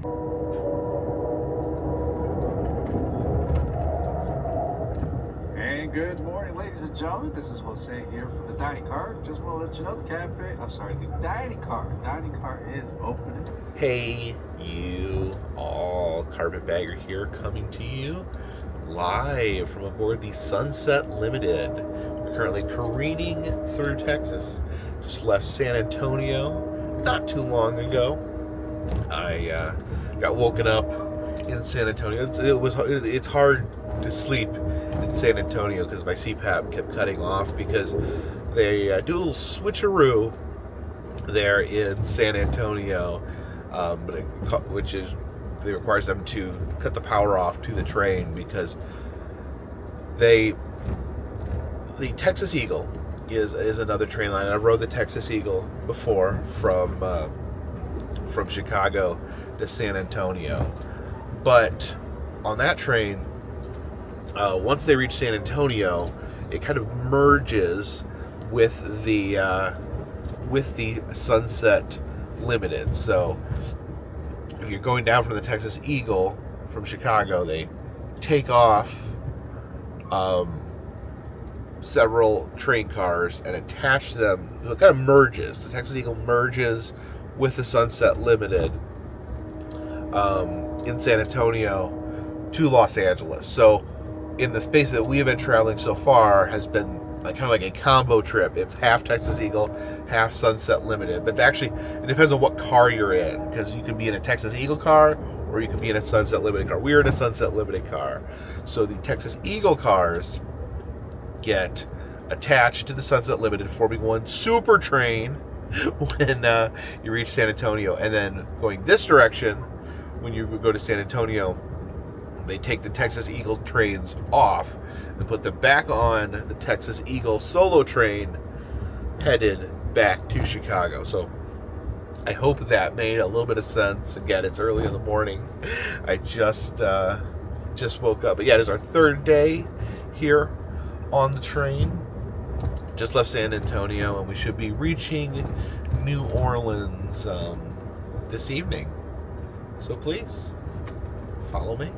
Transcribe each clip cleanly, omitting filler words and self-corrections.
And good morning, ladies and gentlemen. This is Jose here from the dining car. Just want to let you know the dining car is opening. Hey, you all. Carpetbagger here, coming to you live from aboard the Sunset Limited. We're currently careening through Texas. Just left San Antonio not too long ago. I got woken up in San Antonio. It's hard to sleep in San Antonio because my CPAP kept cutting off, because they do a little switcheroo there in San Antonio, which requires them to cut the power off to the train, because the Texas Eagle is another train line. I rode the Texas Eagle before from Chicago to San Antonio, but on that train, once they reach San Antonio, it kind of merges with the Sunset Limited. So if you're going down from the Texas Eagle from Chicago, they take off several train cars and attach them. So it kind of merges. The Texas Eagle merges with the Sunset Limited in San Antonio to Los Angeles. So in the space that we have been traveling so far has been kind of like a combo trip. It's half Texas Eagle, half Sunset Limited. But actually, it depends on what car you're in, because you can be in a Texas Eagle car or you can be in a Sunset Limited car. We're in a Sunset Limited car. So the Texas Eagle cars get attached to the Sunset Limited, forming one super train when you reach San Antonio. And then going this direction, when you go to San Antonio, they take the Texas Eagle trains off and put them back on the Texas Eagle solo train headed back to Chicago. So I hope that made a little bit of sense. Again, it's early in the morning. I just woke up. But yeah, it is our third day here on the train. Just left San Antonio, and we should be reaching New Orleans this evening. So please follow me.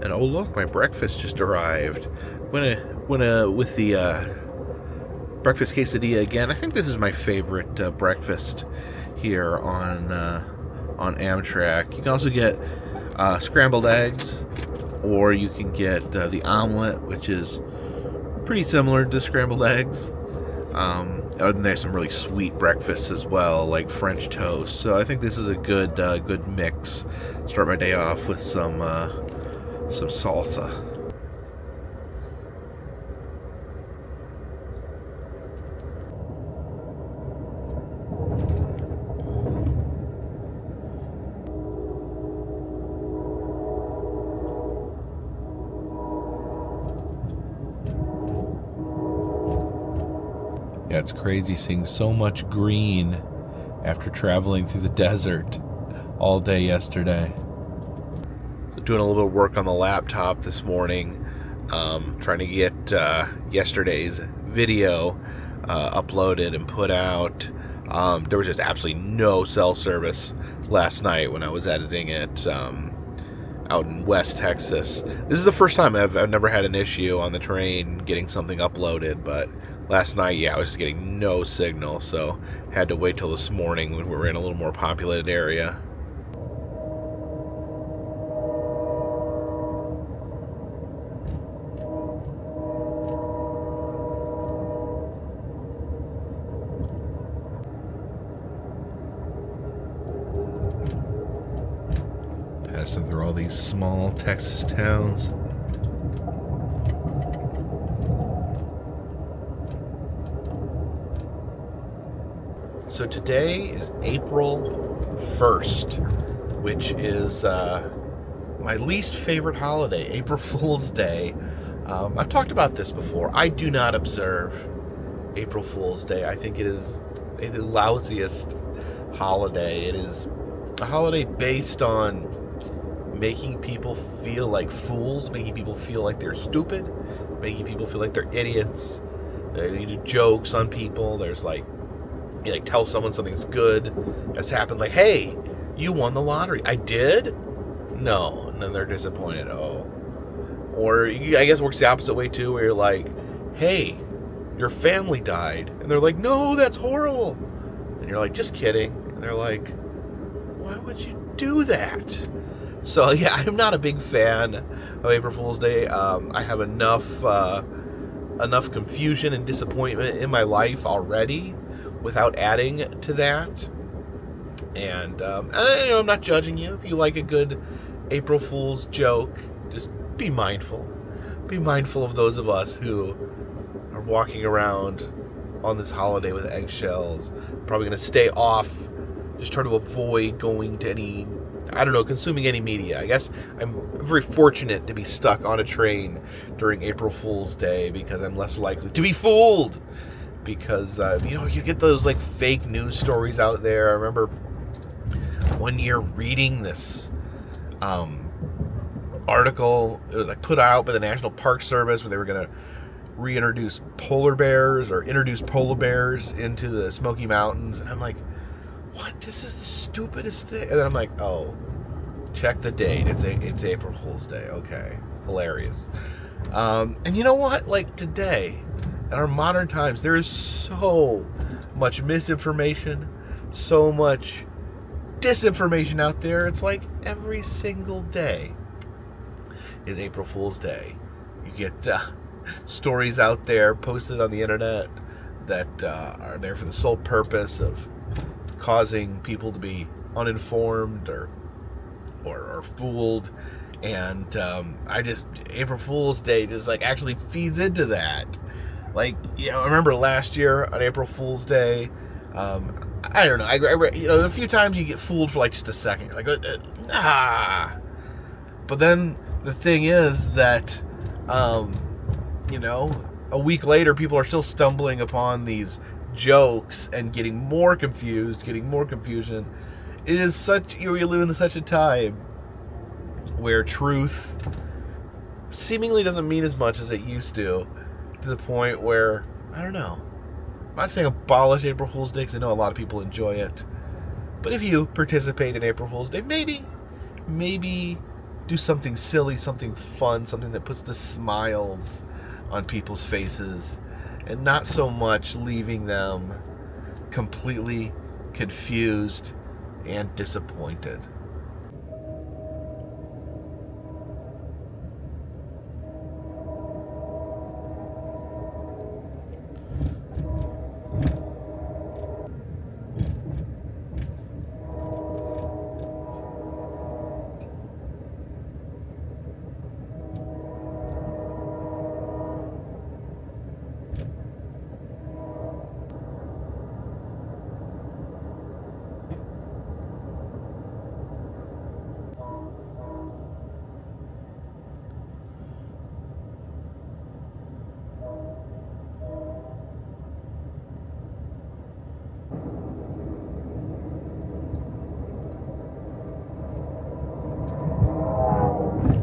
And oh look, my breakfast just arrived. With the breakfast quesadilla again. I think this is my favorite breakfast here on Amtrak. You can also get scrambled eggs, or you can get the omelet, which is pretty similar to scrambled eggs. And there's some really sweet breakfasts as well, like French toast. So I think this is a good mix. Start my day off with some salsa. Yeah, it's crazy seeing so much green after traveling through the desert all day yesterday. So doing a little bit of work on the laptop this morning, trying to get yesterday's video uploaded and put out. There was just absolutely no cell service last night when I was editing it out in West Texas. This is the first time I've never had an issue on the train getting something uploaded, but last night, yeah, I was just getting no signal, so had to wait till this morning when we were in a little more populated area. Passing through all these small Texas towns. So today is April 1st, which is my least favorite holiday, April Fool's Day. I've talked about this before. I do not observe April Fool's Day. I think it is the lousiest holiday. It is a holiday based on making people feel like fools, making people feel like they're stupid, making people feel like they're idiots. You do jokes on people. There's like, you like tell someone something's good has happened. Like, hey, you won the lottery. I did? No. And then they're disappointed. Oh. Or I guess it works the opposite way too, where you're like, hey, your family died. And they're like, no, that's horrible. And you're like, just kidding. And they're like, why would you do that? So yeah, I'm not a big fan of April Fool's Day. I have enough confusion and disappointment in my life already without adding to that. And I'm not judging you. If you like a good April Fool's joke, just be mindful. Be mindful of those of us who are walking around on this holiday with eggshells. Probably going to stay off. Just try to avoid going to any, consuming any media. I guess I'm very fortunate to be stuck on a train during April Fool's Day because I'm less likely to be fooled. Because, you get those, like, fake news stories out there. I remember one year reading this article. It was, like, put out by the National Park Service where they were going to reintroduce polar bears or introduce polar bears into the Smoky Mountains. And I'm like, what? This is the stupidest thing. And then I'm like, oh, check the date. It's April Fool's Day. Okay. Hilarious. And you know what? Like, today, in our modern times, there is so much misinformation, so much disinformation out there. It's like every single day is April Fool's Day. You get stories out there posted on the internet that are there for the sole purpose of causing people to be uninformed or fooled. And April Fool's Day just like actually feeds into that. Like, I remember last year on April Fool's Day, I don't know, a few times you get fooled for like just a second. Like, But then the thing is that, a week later, people are still stumbling upon these jokes and getting more confused, getting more confusion. It is we live in such a time where truth seemingly doesn't mean as much as it used to the point where, I don't know, I'm not saying abolish April Fool's Day because I know a lot of people enjoy it, but if you participate in April Fool's Day, maybe do something silly, something fun, something that puts the smiles on people's faces, and not so much leaving them completely confused and disappointed.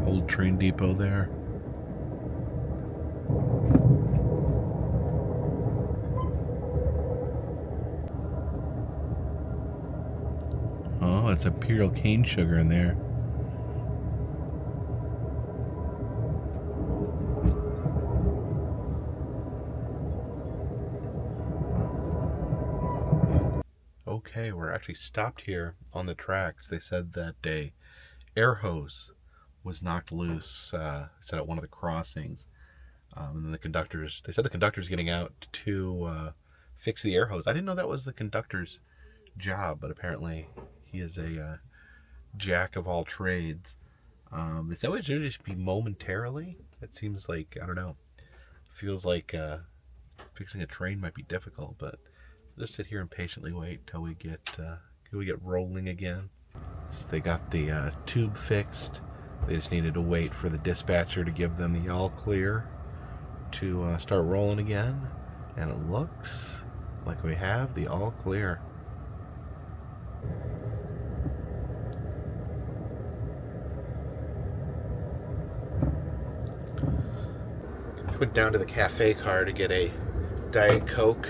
Old train depot there. Oh, it's imperial cane sugar in there. Okay, we're actually stopped here on the tracks. They said that a air hose was knocked loose, said at one of the crossings. And then they said the conductor's getting out to fix the air hose. I didn't know that was the conductor's job, but apparently he is a jack of all trades. They said it should just be momentarily. It seems like, I don't know, feels like fixing a train might be difficult, but just sit here and patiently wait till we get rolling again. So they got the tube fixed. They just needed to wait for the dispatcher to give them the all clear to start rolling again. And it looks like we have the all clear. Went down to the cafe car to get a Diet Coke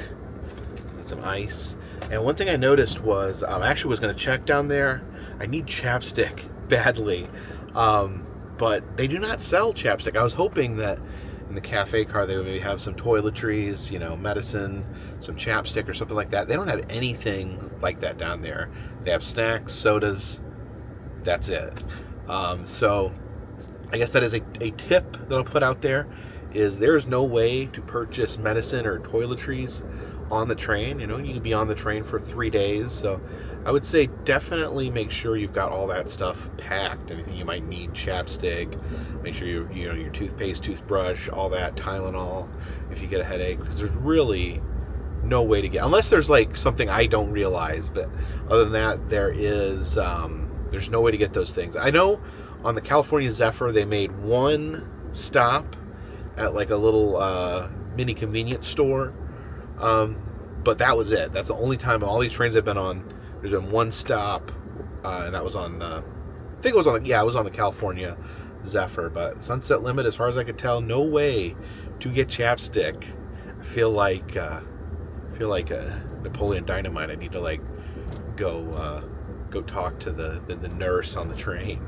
and some ice. And one thing I noticed was, I actually was going to check down there. I need chapstick badly. But they do not sell chapstick. I was hoping that in the cafe car they would maybe have some toiletries, you know, medicine, some chapstick or something like that. They don't have anything like that down there. They have snacks, sodas, that's it. So I guess that is a tip that I'll put out there, is there's no way to purchase medicine or toiletries on the train. You know, you can be on the train for 3 days, so I would say definitely make sure you've got all that stuff packed. Anything you might need, chapstick, make sure you know your toothpaste, toothbrush, all that, Tylenol if you get a headache, because there's really no way to get, unless there's like something I don't realize, but other than that there's no way to get those things. I know on the California Zephyr they made one stop at like a little mini convenience store, but that was it. That's the only time all these trains I've been on, there's been one stop, and that was on I think it was on it was on the California Zephyr. But Sunset Limit, as far as I could tell, no way to get chapstick. I feel like Napoleon Dynamite. I need to like go talk to the nurse on the train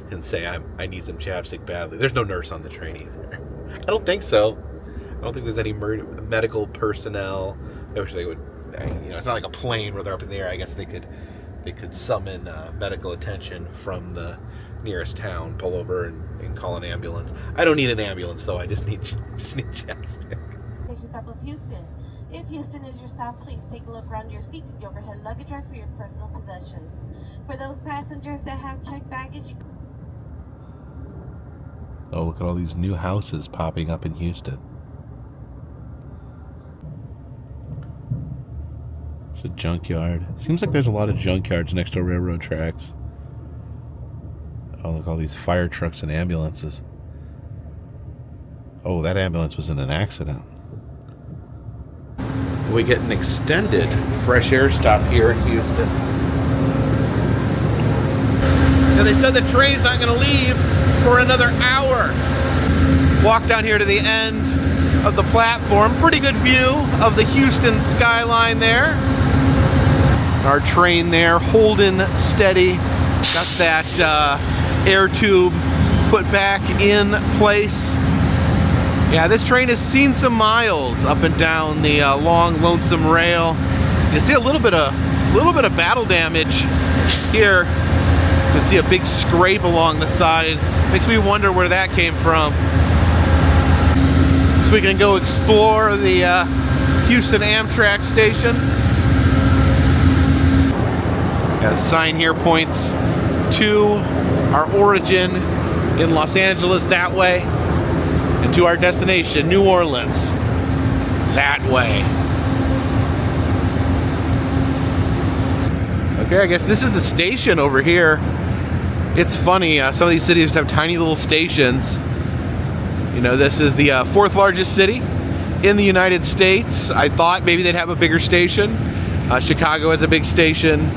and say I need some chapstick badly. There's no nurse on the train either. I don't think so. I don't think there's any medical personnel. I wish they would. You know, it's not like a plane where they're up in the air. I guess they could summon medical attention from the nearest town, pull over and call an ambulance. I don't need an ambulance though. I just need chapstick. Station stop of Houston. If Houston is your stop, please take a look around your seats at the overhead luggage rack for your personal possessions. For those passengers that have checked baggage, Oh, look at all these new houses popping up in Houston. It's a junkyard. Seems like there's a lot of junkyards next to railroad tracks. Oh, look, all these fire trucks and ambulances. Oh, that ambulance was in an accident. We get an extended fresh air stop here in Houston. Now they said the train's not going to leave for another hour. Walk down here to the end of the platform. Pretty good view of the Houston skyline there. Our train there holding steady. Got that air tube put back in place. Yeah, this train has seen some miles up and down the long, lonesome rail. You see a little bit of battle damage here. You can see a big scrape along the side. Makes me wonder where that came from. So we can go explore the Houston Amtrak station. Yeah, the sign here points to our origin in Los Angeles that way, and to our destination, New Orleans, that way. Okay, I guess this is the station over here. It's funny, some of these cities have tiny little stations. You know, this is the fourth largest city in the United States. I thought maybe they'd have a bigger station. Chicago has a big station.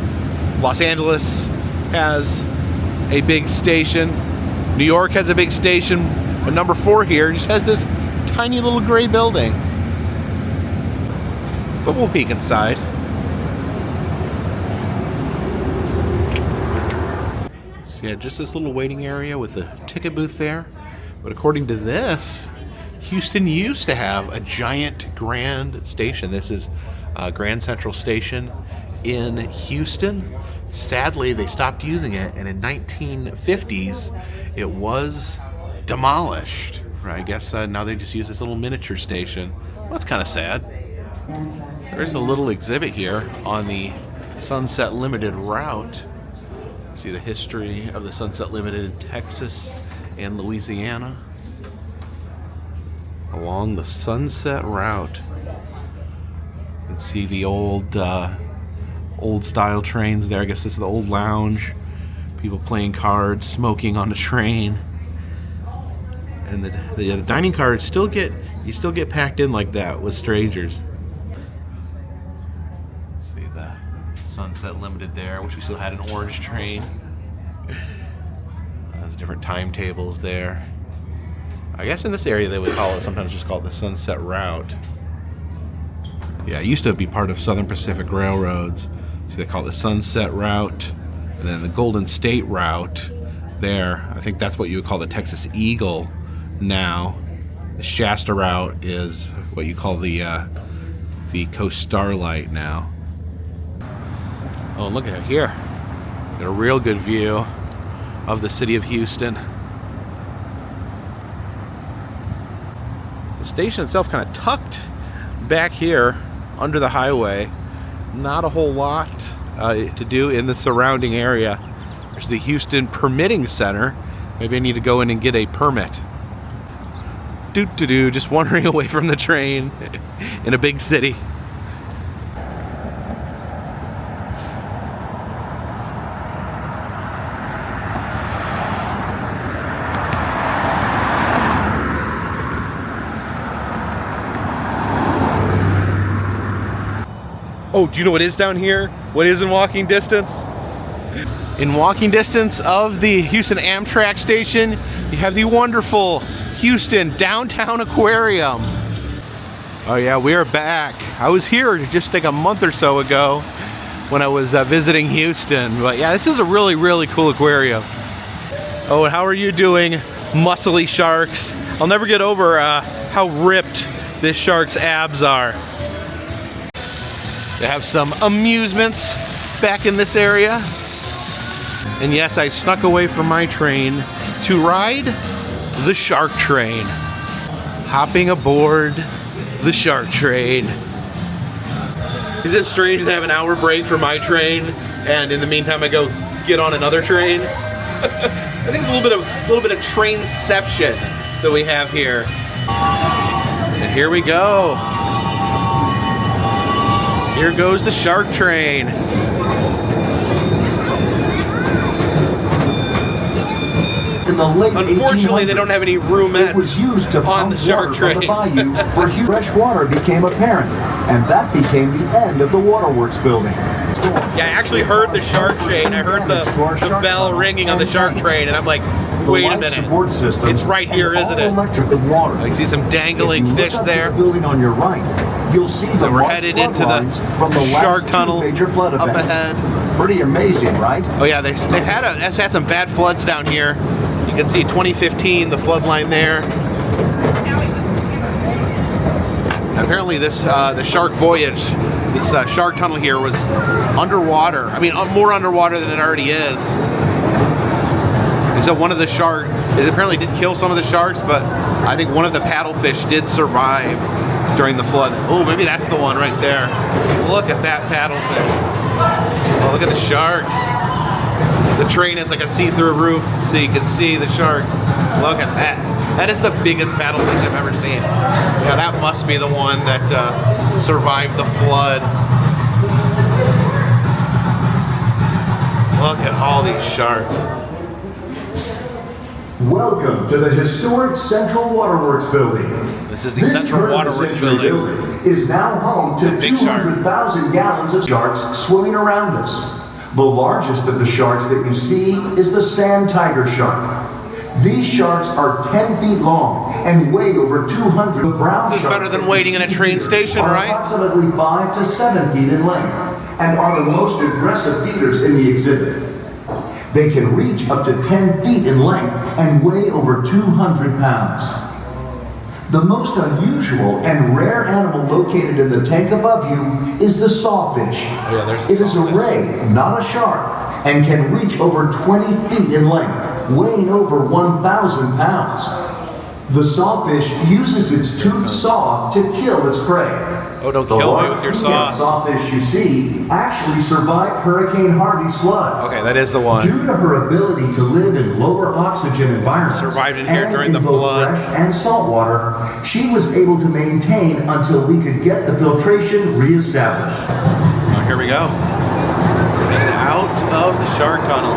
Los Angeles has a big station. New York has a big station. But number 4 here just has this tiny little gray building. But we'll peek inside. So yeah, just this little waiting area with a ticket booth there. But according to this, Houston used to have a giant Grand Station. This is Grand Central Station in Houston. Sadly, they stopped using it, and in 1950s, it was demolished. I guess now they just use this little miniature station. Well, that's kind of sad. There's a little exhibit here on the Sunset Limited route. See the history of the Sunset Limited in Texas and Louisiana. Along the Sunset route. You can see the old style trains there. I guess this is the old lounge. People playing cards, smoking on the train. And the dining car still get packed in like that with strangers. See the Sunset Limited there, which we still had an orange train. There's different timetables there. I guess in this area they would call it, sometimes just call it the Sunset Route. Yeah, it used to be part of Southern Pacific Railroads. So they call it the Sunset Route, and then the Golden State Route there. I think that's what you would call the Texas Eagle now. The Shasta Route is what you call the Coast Starlight now. Oh, look at it here. Got a real good view of the city of Houston. The station itself kind of tucked back here under the highway. Not a whole lot to do in the surrounding area. There's the Houston Permitting Center. Maybe I need to go in and get a permit. Just wandering away from the train in a big city. Oh, do you know what is down here? What is in walking distance? In walking distance of the Houston Amtrak station, you have the wonderful Houston Downtown Aquarium. Oh yeah, we are back. I was here just like a month or so ago when I was visiting Houston. But yeah, this is a really, really cool aquarium. Oh, and how are you doing, muscly sharks? I'll never get over how ripped this shark's abs are. They have some amusements back in this area. And yes, I snuck away from my train to ride the shark train. Hopping aboard the shark train. Is it strange to have an hour break for my train and in the meantime I go get on another train? I think it's a little bit of trainception that we have here. And here we go. Here goes the shark train. In the late Unfortunately, they don't have any roomettes it was used to on the shark train. The bayou where fresh water became apparent, and that became the end of the waterworks building. Yeah, I actually heard the shark train. I heard the bell ringing on the shark train, and I'm like, wait a minute. It's right here, isn't it? Electric and water. I see some dangling fish there. The building on your right, you'll see the we're headed into the shark tunnel up ahead. Pretty amazing, right? Oh yeah, they had some bad floods down here. You can see 2015, the flood line there. Apparently this the shark voyage, this shark tunnel here was underwater. I mean, more underwater than it already is. And so one of the sharks, it apparently did kill some of the sharks, but I think one of the paddlefish did survive during the flood. Oh, maybe that's the one right there. Look at that paddlefish. Oh, look at the sharks. The train has like a see-through roof, so you can see the sharks. Look at that. That is the biggest paddlefish I've ever seen. Yeah, that must be the one that survived the flood. Look at all these sharks. Welcome to the historic Central Waterworks building. This is the Central Waterworks building. Is now home to 200,000 gallons of sharks swimming around us. The largest of the sharks that you see is the sand tiger shark. These sharks are 10 feet long and weigh over 200. The brown this is better than waiting in a train station, right? Approximately 5 to 7 feet in length and are the most aggressive feeders in the exhibit. They can reach up to 10 feet in length and weigh over 200 pounds. The most unusual and rare animal located in the tank above you is the sawfish. Oh yeah, it is a ray, not a shark, and can reach over 20 feet in length, weighing over 1,000 pounds. The sawfish uses its toothed saw to kill its prey. Oh, don't kill me with your saw. The sawfish you see actually survived Hurricane Harvey's flood. Okay, that is the one. Due to her ability to live in lower oxygen environments, survived in here during the flood, fresh and salt water, she was able to maintain until we could get the filtration reestablished. Oh, here we go. And out of the shark tunnel.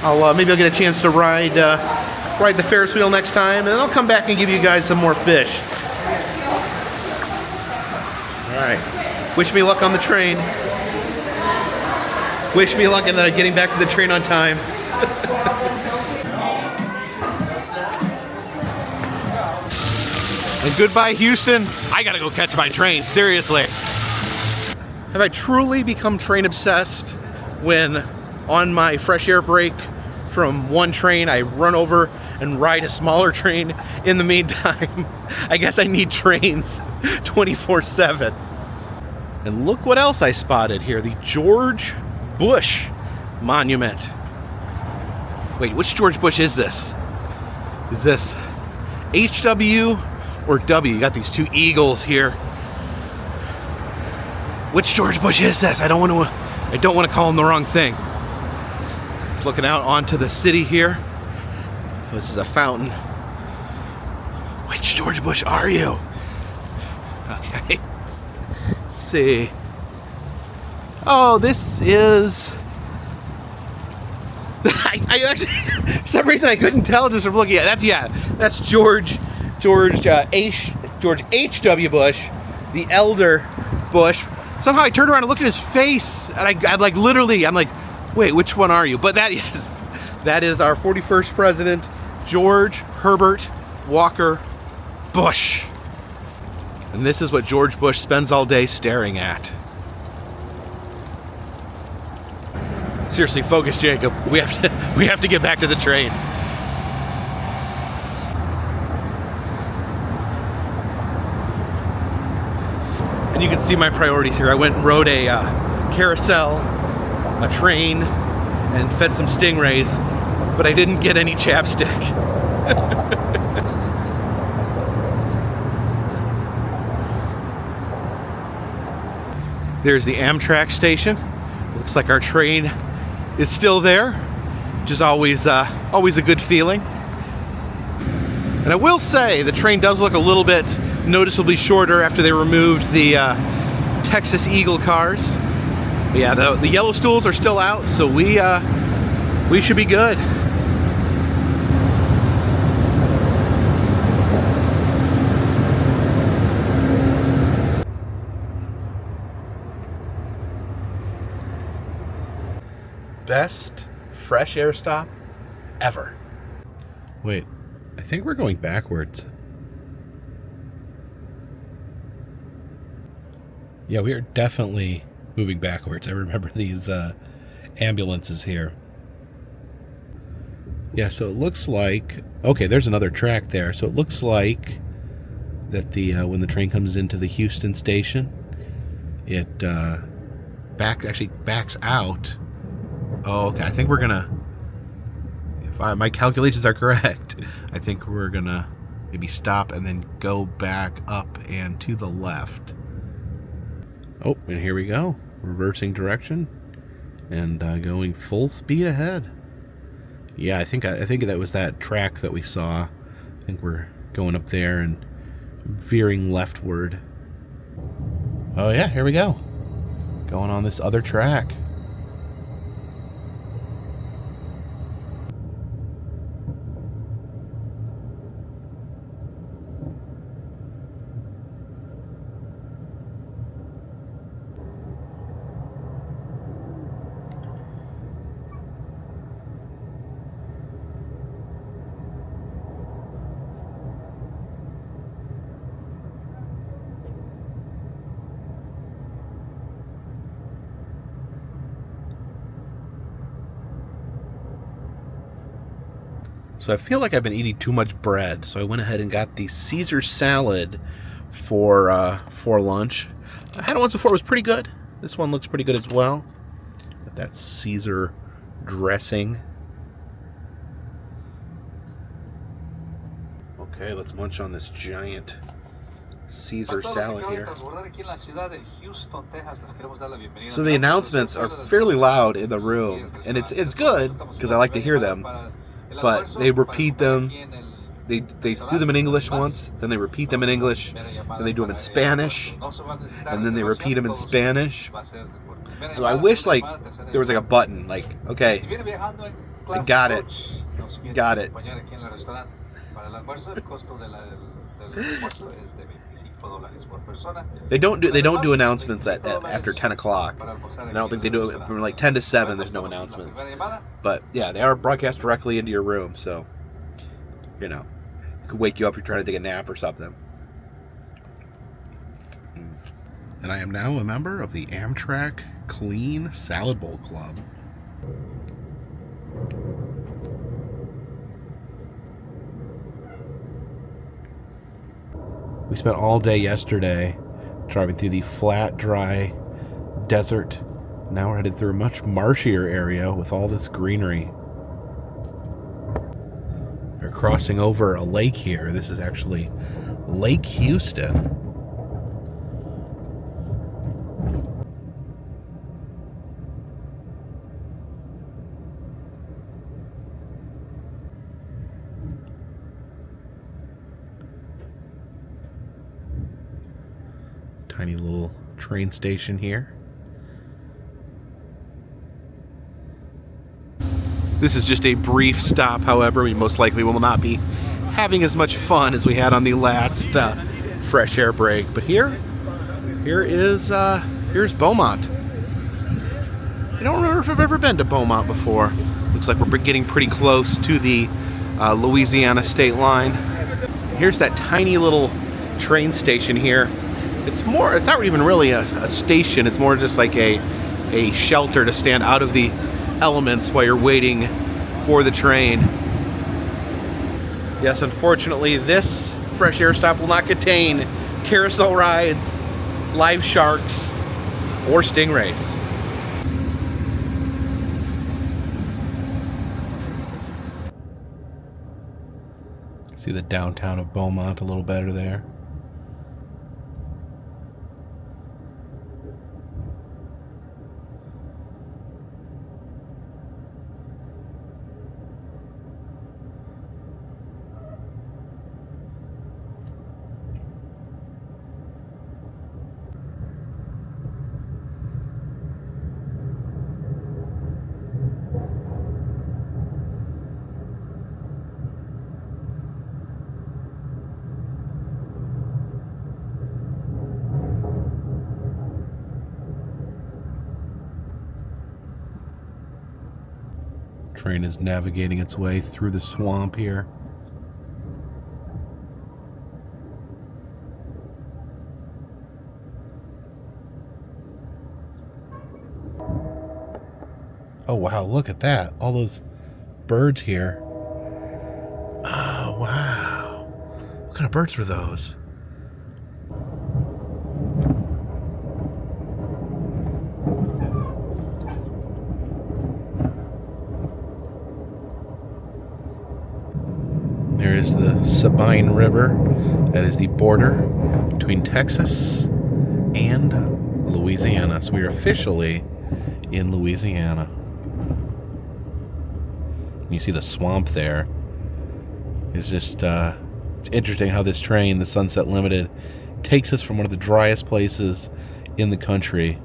Maybe I'll get a chance to ride the Ferris wheel next time, and then I'll come back and give you guys some more fish. All right. Wish me luck on the train. Wish me luck in getting back to the train on time. And goodbye, Houston. I gotta go catch my train, seriously. Have I truly become train obsessed when on my fresh air break from one train I run over and ride a smaller train in the meantime? I guess I need trains 24/7. And look what else I spotted here, the George Bush Monument. Wait, which George Bush is this? Is this HW or W? You got these two eagles here. Which George Bush is this? I don't want to call him the wrong thing. It's looking out onto the city here. This is a fountain. Which George Bush are you? Okay. Let's see. Oh, this is. I actually, for some reason, I couldn't tell just from looking at it. That's George H.W. Bush, the elder Bush. Somehow I turned around and looked at his face, and I'm like, wait, which one are you? But that is our 41st president, George Herbert Walker Bush. And this is what George Bush spends all day staring at. Seriously, focus, Jacob. We have to get back to the train. And you can see my priorities here. I went and rode a carousel, a train, and fed some stingrays, but I didn't get any chapstick. There's the Amtrak station. Looks like our train is still there, which is always a good feeling. And I will say the train does look a little bit noticeably shorter after they removed the Texas Eagle cars. But yeah, the yellow stools are still out, so we should be good. Best fresh air stop ever. Wait, I think we're going backwards. Yeah, we are definitely moving backwards. I remember these ambulances here. Yeah, so it looks like, okay, there's another track there. So it looks like that when the train comes into the Houston station, it backs out. Oh, okay. I think we're gonna, if my calculations are correct, I think we're gonna maybe stop and then go back up and to the left. Oh, and here we go. Reversing direction and going full speed ahead. Yeah, I think that was that track that we saw. I think we're going up there and veering leftward. Oh yeah, here we go. Going on this other track. So I feel like I've been eating too much bread, so I went ahead and got the Caesar salad for lunch. I had it once before; it was pretty good. This one looks pretty good as well. Got that Caesar dressing. Okay, let's munch on this giant Caesar salad here. So the announcements are fairly loud in the room, and it's good because I like to hear them. But they repeat them. They do them in English once, then they repeat them in English, then they do them in Spanish, and then they repeat them in Spanish. So I wish there was a button okay, classic Got it. coach nos viene Got a it. acompañar aquí en el restaurante. Para el almuerzo, el costo del almuerzo es de $25 por persona. They don't do announcements at after 10 o'clock. And I don't think they do it from like 10 to 7. There's no announcements. But yeah, they are broadcast directly into your room, so you know, it could wake you up if you're trying to take a nap or something. And I am now a member of the Amtrak Clean Salad Bowl Club. We spent all day yesterday driving through the flat, dry desert. Now we're headed through a much marshier area with all this greenery. We're crossing over a lake here. This is actually Lake Houston. Tiny little train station here. This is just a brief stop, however. We most likely will not be having as much fun as we had on the last fresh air break. But here's Beaumont. I don't remember if I've ever been to Beaumont before. Looks like we're getting pretty close to the Louisiana state line. Here's that tiny little train station here. It's not even really a station. It's more just like a shelter to stand out of the elements while you're waiting for the train. Yes, unfortunately, this fresh air stop will not contain carousel rides, live sharks, or stingrays. See the downtown of Beaumont a little better there. Train is navigating its way through the swamp here. Oh wow, look at that. All those birds here. Oh wow. What kind of birds were those? There is the Sabine River. That is the border between Texas and Louisiana. So we are officially in Louisiana. You see the swamp there. It's just, it's interesting how this train, the Sunset Limited, takes us from one of the driest places in the country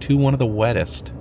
to one of the wettest.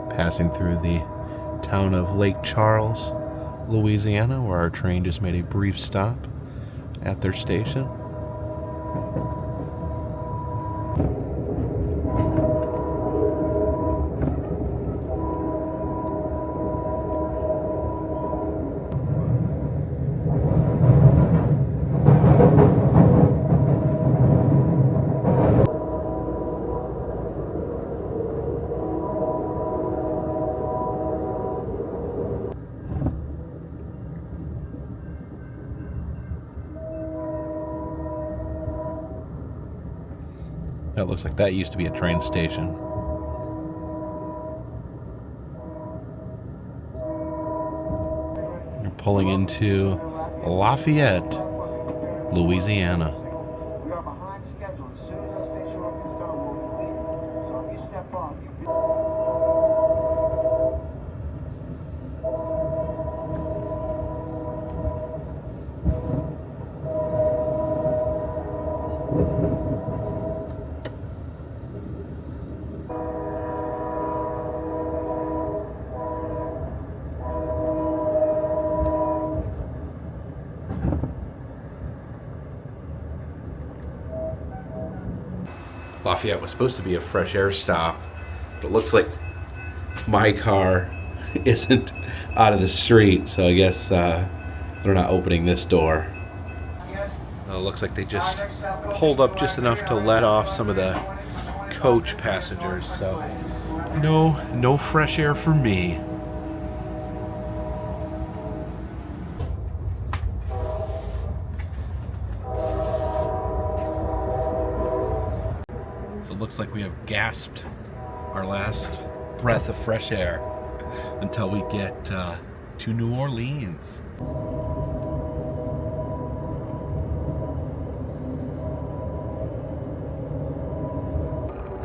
Passing through the town of Lake Charles. Louisiana, where our train just made a brief stop at their station. That looks like that used to be a train station. You're pulling into Lafayette, Louisiana. We are behind schedule. As soon as the station opens done, we'll be leaving. So if you step off, Lafayette was supposed to be a fresh air stop, but it looks like my car isn't out of the street, so I guess they're not opening this door. It looks like they just pulled up just enough to let off some of the coach passengers, so no fresh air for me. So it looks like we have gasped our last breath of fresh air until we get to New Orleans.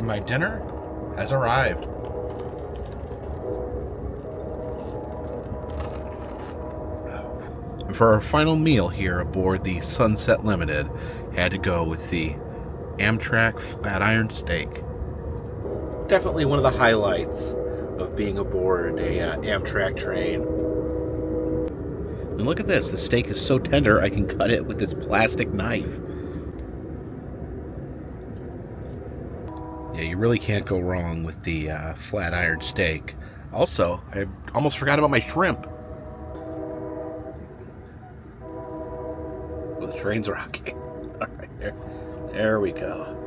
My dinner has arrived. For our final meal here aboard the Sunset Limited, had to go with the Amtrak Flatiron Steak. Definitely one of the highlights of being aboard a Amtrak train. And look at this, the steak is so tender I can cut it with this plastic knife. Yeah, you really can't go wrong with the Flatiron Steak. Also, I almost forgot about my shrimp. Well, the train's rocking. All right, there we go.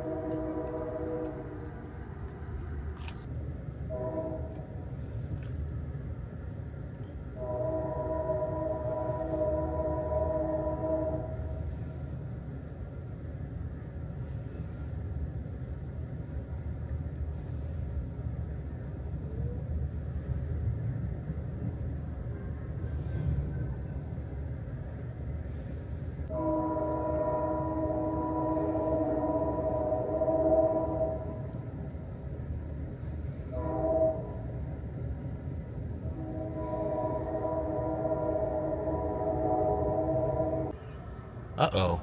Uh-oh.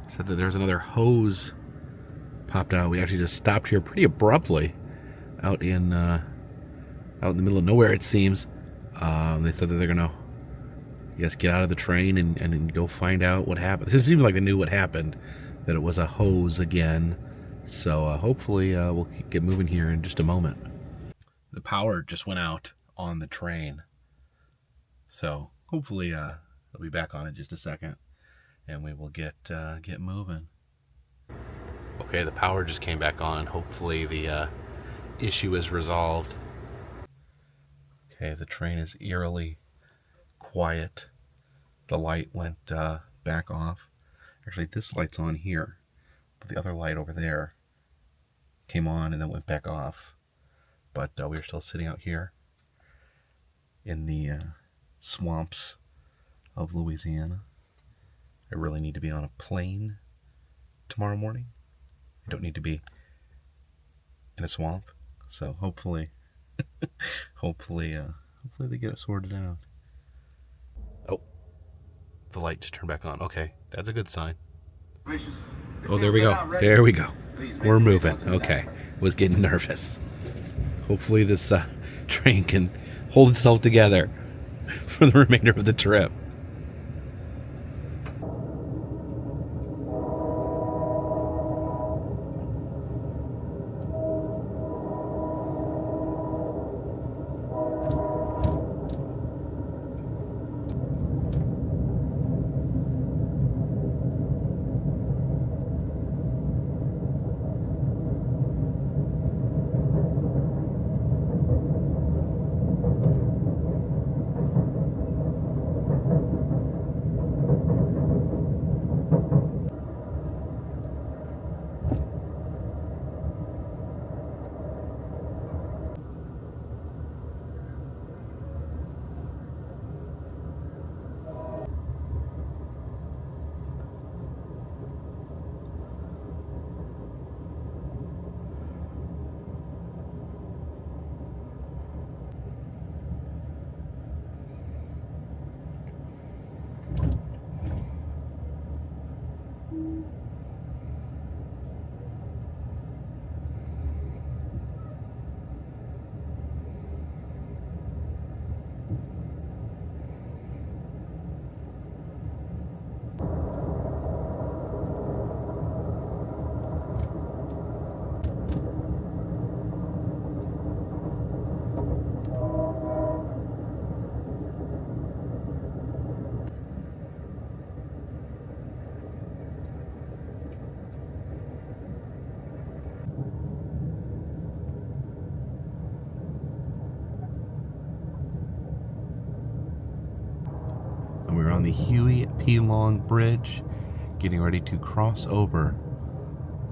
Said that there's another hose popped out. We actually just stopped here pretty abruptly out in the middle of nowhere, it seems. They said that they're gonna, I guess, get out of the train and go find out what happened. It seems like they knew what happened, that it was a hose again. So hopefully we'll get moving here in just a moment. The power just went out on the train. So hopefully it'll be back on in just a second, and we will get moving. Okay, the power just came back on. Hopefully the issue is resolved. Okay, the train is eerily quiet. The light went back off. Actually, this light's on here, but the other light over there came on and then went back off. But we're still sitting out here in the swamps of Louisiana. I really need to be on a plane tomorrow morning. I don't need to be in a swamp. So hopefully, hopefully they get it sorted out. Oh, the light just turned back on. Okay, that's a good sign. Oh, there we go. There we go. We're moving. Okay, was getting nervous. Hopefully this train can hold itself together. for the remainder of the trip. We're on the Huey P. Long Bridge, getting ready to cross over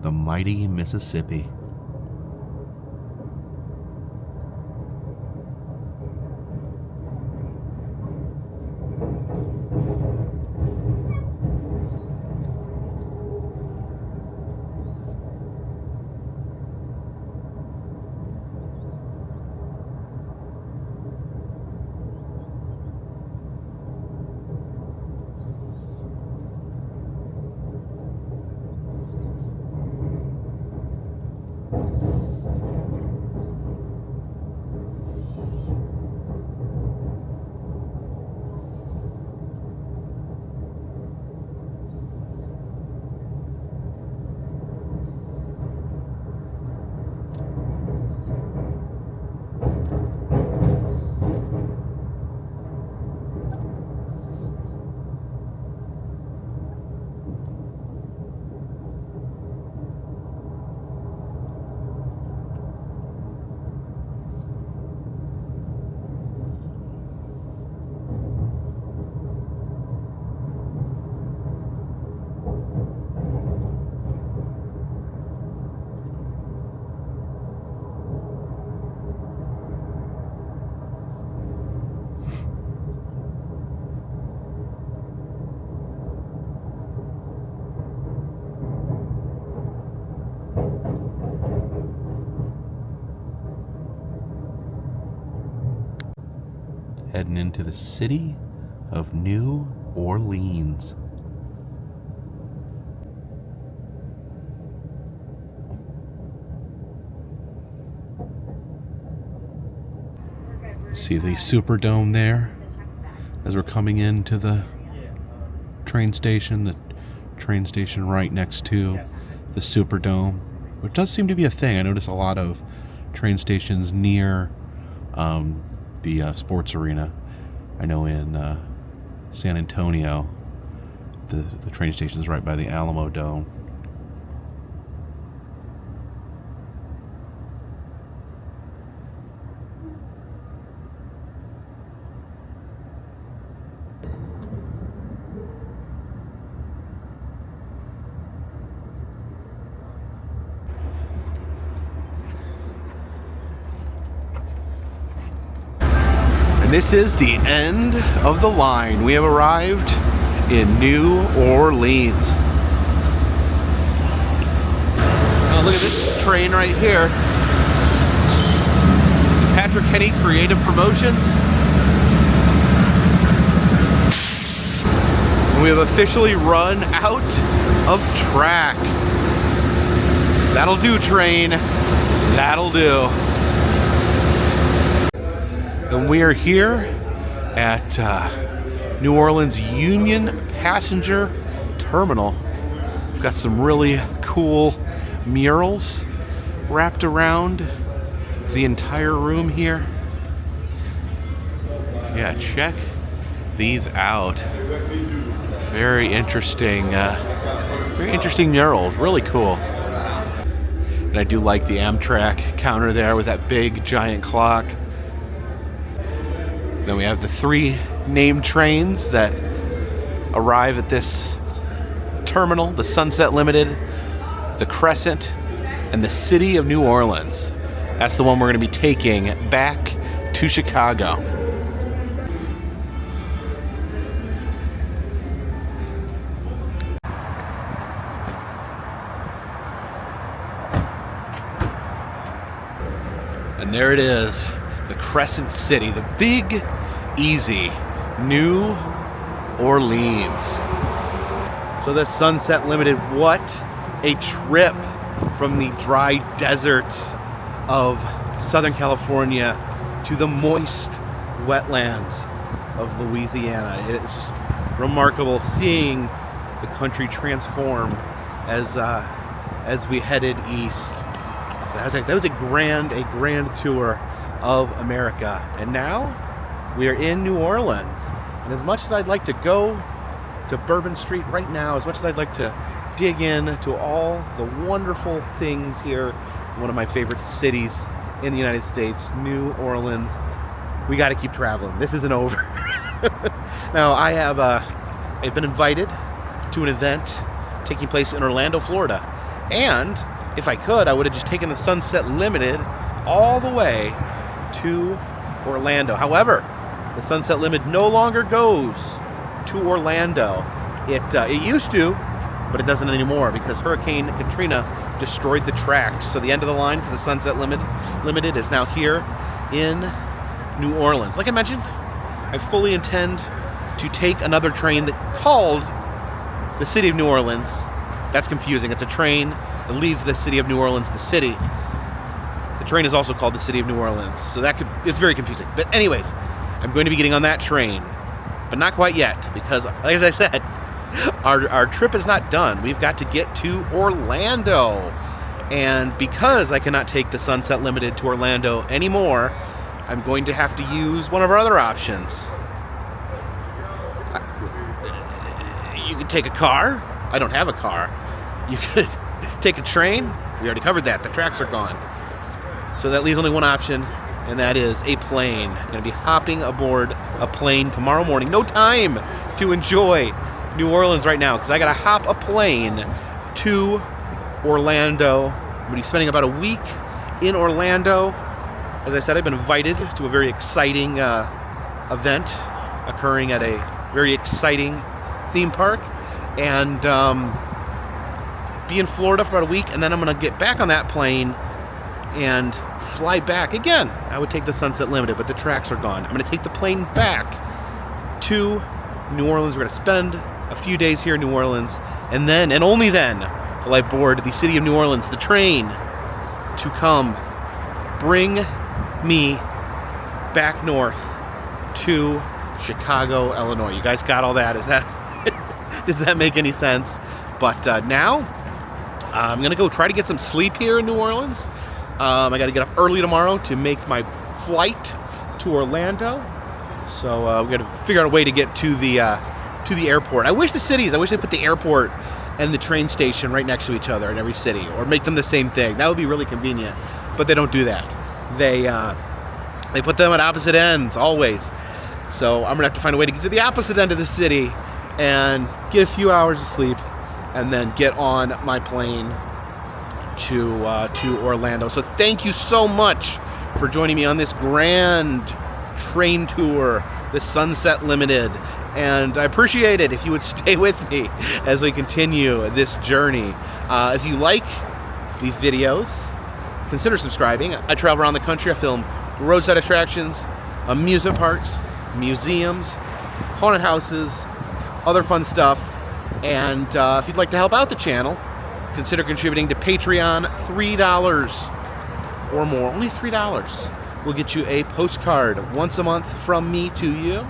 the mighty Mississippi. Heading into the city of New Orleans. See the Superdome there as we're coming into the train station right next to the Superdome, which does seem to be a thing. I notice a lot of train stations near the sports arena. I know in San Antonio, the train station is right by the Alamo Dome. And this is the end of the line. We have arrived in New Orleans. Oh, look at this train right here. Patrick Henny Creative Promotions. And we have officially run out of track. That'll do, train. That'll do. And we are here at New Orleans Union Passenger Terminal. We've got some really cool murals wrapped around the entire room here. Yeah, check these out. Very interesting murals. Really cool. And I do like the Amtrak counter there with that big giant clock. Then we have the 3 named trains that arrive at this terminal: the Sunset Limited, the Crescent, and the City of New Orleans. That's the one we're going to be taking back to Chicago. And there it is, the Crescent City, the big, easy New Orleans. So this Sunset Limited, what a trip from the dry deserts of Southern California to the moist wetlands of Louisiana. It's just remarkable seeing the country transform as we headed east. That was a grand tour of America. And now we are in New Orleans. And as much as I'd like to go to Bourbon Street right now, as much as I'd like to dig in to all the wonderful things here, one of my favorite cities in the United States, New Orleans, we got to keep traveling. This isn't over. Now, I've been invited to an event taking place in Orlando, Florida. And if I could, I would have just taken the Sunset Limited all the way to Orlando. However, the Sunset Limited no longer goes to Orlando. It used to, but it doesn't anymore because Hurricane Katrina destroyed the tracks. So the end of the line for the Sunset Limited is now here in New Orleans. Like I mentioned, I fully intend to take another train called the City of New Orleans. That's confusing. It's a train that leaves the City of New Orleans, the city. The train is also called the City of New Orleans. So it's very confusing. But anyways, I'm going to be getting on that train, but not quite yet because, as I said, our trip is not done. We've got to get to Orlando. And because I cannot take the Sunset Limited to Orlando anymore, I'm going to have to use one of our other options. You could take a car. I don't have a car. You could take a train. We already covered that. The tracks are gone. So that leaves only one option, and that is a plane. I'm going to be hopping aboard a plane tomorrow morning. No time to enjoy New Orleans right now because I got to hop a plane to Orlando. I'm going to be spending about a week in Orlando. As I said, I've been invited to a very exciting event occurring at a very exciting theme park, and be in Florida for about a week, and then I'm going to get back on that plane and fly back again. I would take the Sunset Limited, but the tracks are gone. I'm going to take the plane back to New Orleans. We're going to spend a few days here in New Orleans, and then, and only then, will I board the City of New Orleans, the train, to come bring me back north to Chicago, Illinois. You guys got all that? Does that make any sense? But now, I'm going to go try to get some sleep here in New Orleans. I got to get up early tomorrow to make my flight to Orlando. So we got to figure out a way to get to the airport. I wish they put the airport and the train station right next to each other in every city, or make them the same thing. That would be really convenient. But they don't do that. They put them at opposite ends always. So I'm gonna have to find a way to get to the opposite end of the city and get a few hours of sleep, and then get on my plane to Orlando. So thank you so much for joining me on this grand train tour, the Sunset Limited. And I appreciate it if you would stay with me as we continue this journey. If you like these videos, consider subscribing. I travel around the country. I film roadside attractions, amusement parks, museums, haunted houses, other fun stuff. And if you'd like to help out the channel, consider contributing to Patreon. $3 or more, only $3. We'll get you a postcard once a month from me to you.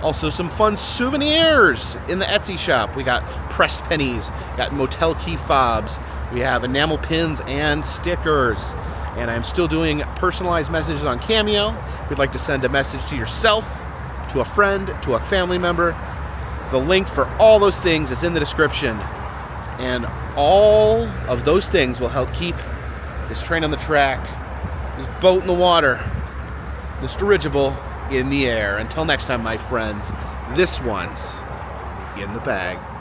Also, some fun souvenirs in the Etsy shop. We got pressed pennies, got motel key fobs, we have enamel pins and stickers. And I'm still doing personalized messages on Cameo. If you'd like to send a message to yourself, to a friend, to a family member, the link for all those things is in the description. And all of those things will help keep this train on the track, this boat in the water, this dirigible in the air. Until next time, my friends, this one's in the bag.